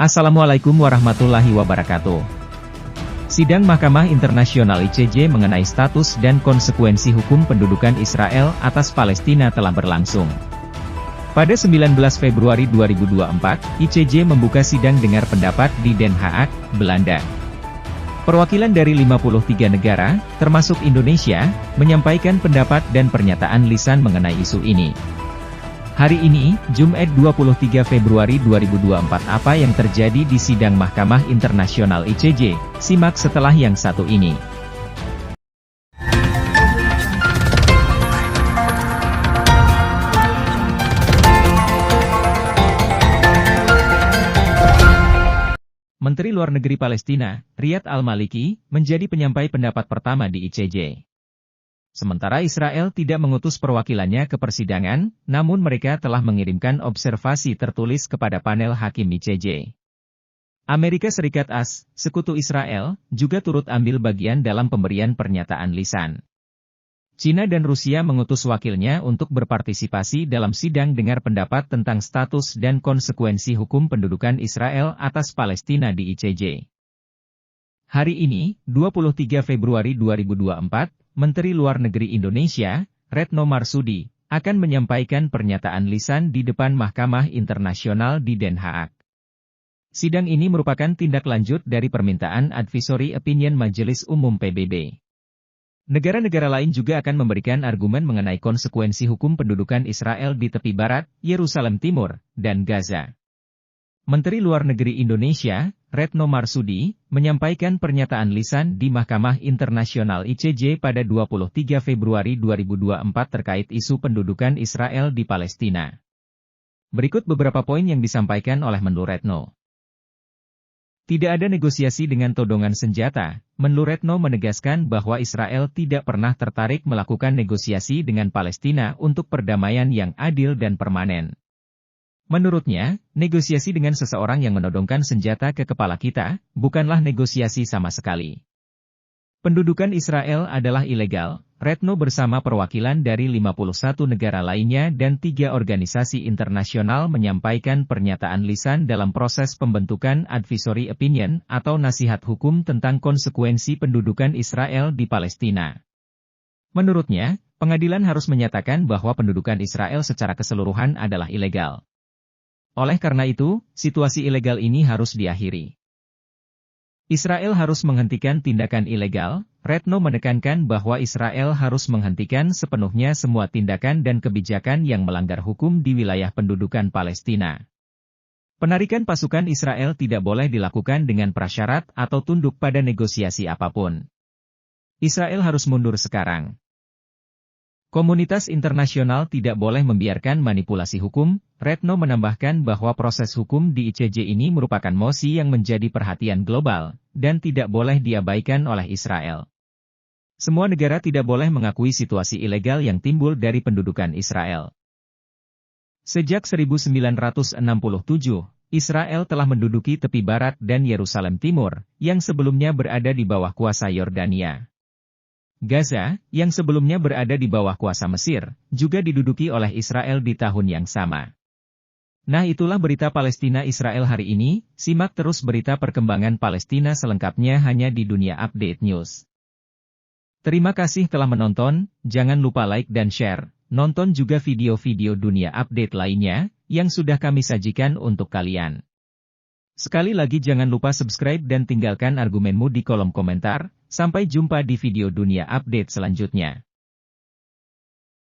Assalamualaikum warahmatullahi wabarakatuh. Sidang Mahkamah Internasional ICJ mengenai status dan konsekuensi hukum pendudukan Israel atas Palestina telah berlangsung. Pada 19 Februari 2024, ICJ membuka sidang dengar pendapat di Den Haag, Belanda. Perwakilan dari 53 negara, termasuk Indonesia, menyampaikan pendapat dan pernyataan lisan mengenai isu ini. Hari ini, Jumat 23 Februari 2024, apa yang terjadi di sidang Mahkamah Internasional ICJ? Simak setelah yang satu ini. Menteri Luar Negeri Palestina, Riyad Al-Maliki, menjadi penyampai pendapat pertama di ICJ. Sementara Israel tidak mengutus perwakilannya ke persidangan, namun mereka telah mengirimkan observasi tertulis kepada panel hakim ICJ. Amerika Serikat AS, sekutu Israel, juga turut ambil bagian dalam pemberian pernyataan lisan. China dan Rusia mengutus wakilnya untuk berpartisipasi dalam sidang dengar pendapat tentang status dan konsekuensi hukum pendudukan Israel atas Palestina di ICJ. Hari ini, 23 Februari 2024, Menteri Luar Negeri Indonesia, Retno Marsudi, akan menyampaikan pernyataan lisan di depan Mahkamah Internasional di Den Haag. Sidang ini merupakan tindak lanjut dari permintaan Advisory Opinion Majelis Umum PBB. Negara-negara lain juga akan memberikan argumen mengenai konsekuensi hukum pendudukan Israel di tepi barat, Yerusalem Timur, dan Gaza. Menteri Luar Negeri Indonesia, Retno Marsudi, menyampaikan pernyataan lisan di Mahkamah Internasional ICJ pada 23 Februari 2024 terkait isu pendudukan Israel di Palestina. Berikut beberapa poin yang disampaikan oleh Menlu Retno. Tidak ada negosiasi dengan todongan senjata. Menlu Retno menegaskan bahwa Israel tidak pernah tertarik melakukan negosiasi dengan Palestina untuk perdamaian yang adil dan permanen. Menurutnya, negosiasi dengan seseorang yang menodongkan senjata ke kepala kita, bukanlah negosiasi sama sekali. Pendudukan Israel adalah ilegal. Retno bersama perwakilan dari 51 negara lainnya dan 3 organisasi internasional menyampaikan pernyataan lisan dalam proses pembentukan Advisory Opinion atau nasihat hukum tentang konsekuensi pendudukan Israel di Palestina. Menurutnya, pengadilan harus menyatakan bahwa pendudukan Israel secara keseluruhan adalah ilegal. Oleh karena itu, situasi ilegal ini harus diakhiri. Israel harus menghentikan tindakan ilegal. Retno menekankan bahwa Israel harus menghentikan sepenuhnya semua tindakan dan kebijakan yang melanggar hukum di wilayah pendudukan Palestina. Penarikan pasukan Israel tidak boleh dilakukan dengan prasyarat atau tunduk pada negosiasi apapun. Israel harus mundur sekarang. Komunitas internasional tidak boleh membiarkan manipulasi hukum. Retno menambahkan bahwa proses hukum di ICJ ini merupakan mosi yang menjadi perhatian global, dan tidak boleh diabaikan oleh Israel. Semua negara tidak boleh mengakui situasi ilegal yang timbul dari pendudukan Israel. Sejak 1967, Israel telah menduduki tepi barat dan Yerusalem Timur, yang sebelumnya berada di bawah kuasa Yordania. Gaza, yang sebelumnya berada di bawah kuasa Mesir, juga diduduki oleh Israel di tahun yang sama. Nah, itulah berita Palestina Israel hari ini. Simak terus berita perkembangan Palestina selengkapnya hanya di Dunia Update News. Terima kasih telah menonton, jangan lupa like dan share, nonton juga video-video Dunia Update lainnya, yang sudah kami sajikan untuk kalian. Sekali lagi jangan lupa subscribe dan tinggalkan argumenmu di kolom komentar. Sampai jumpa di video Dunia Update selanjutnya.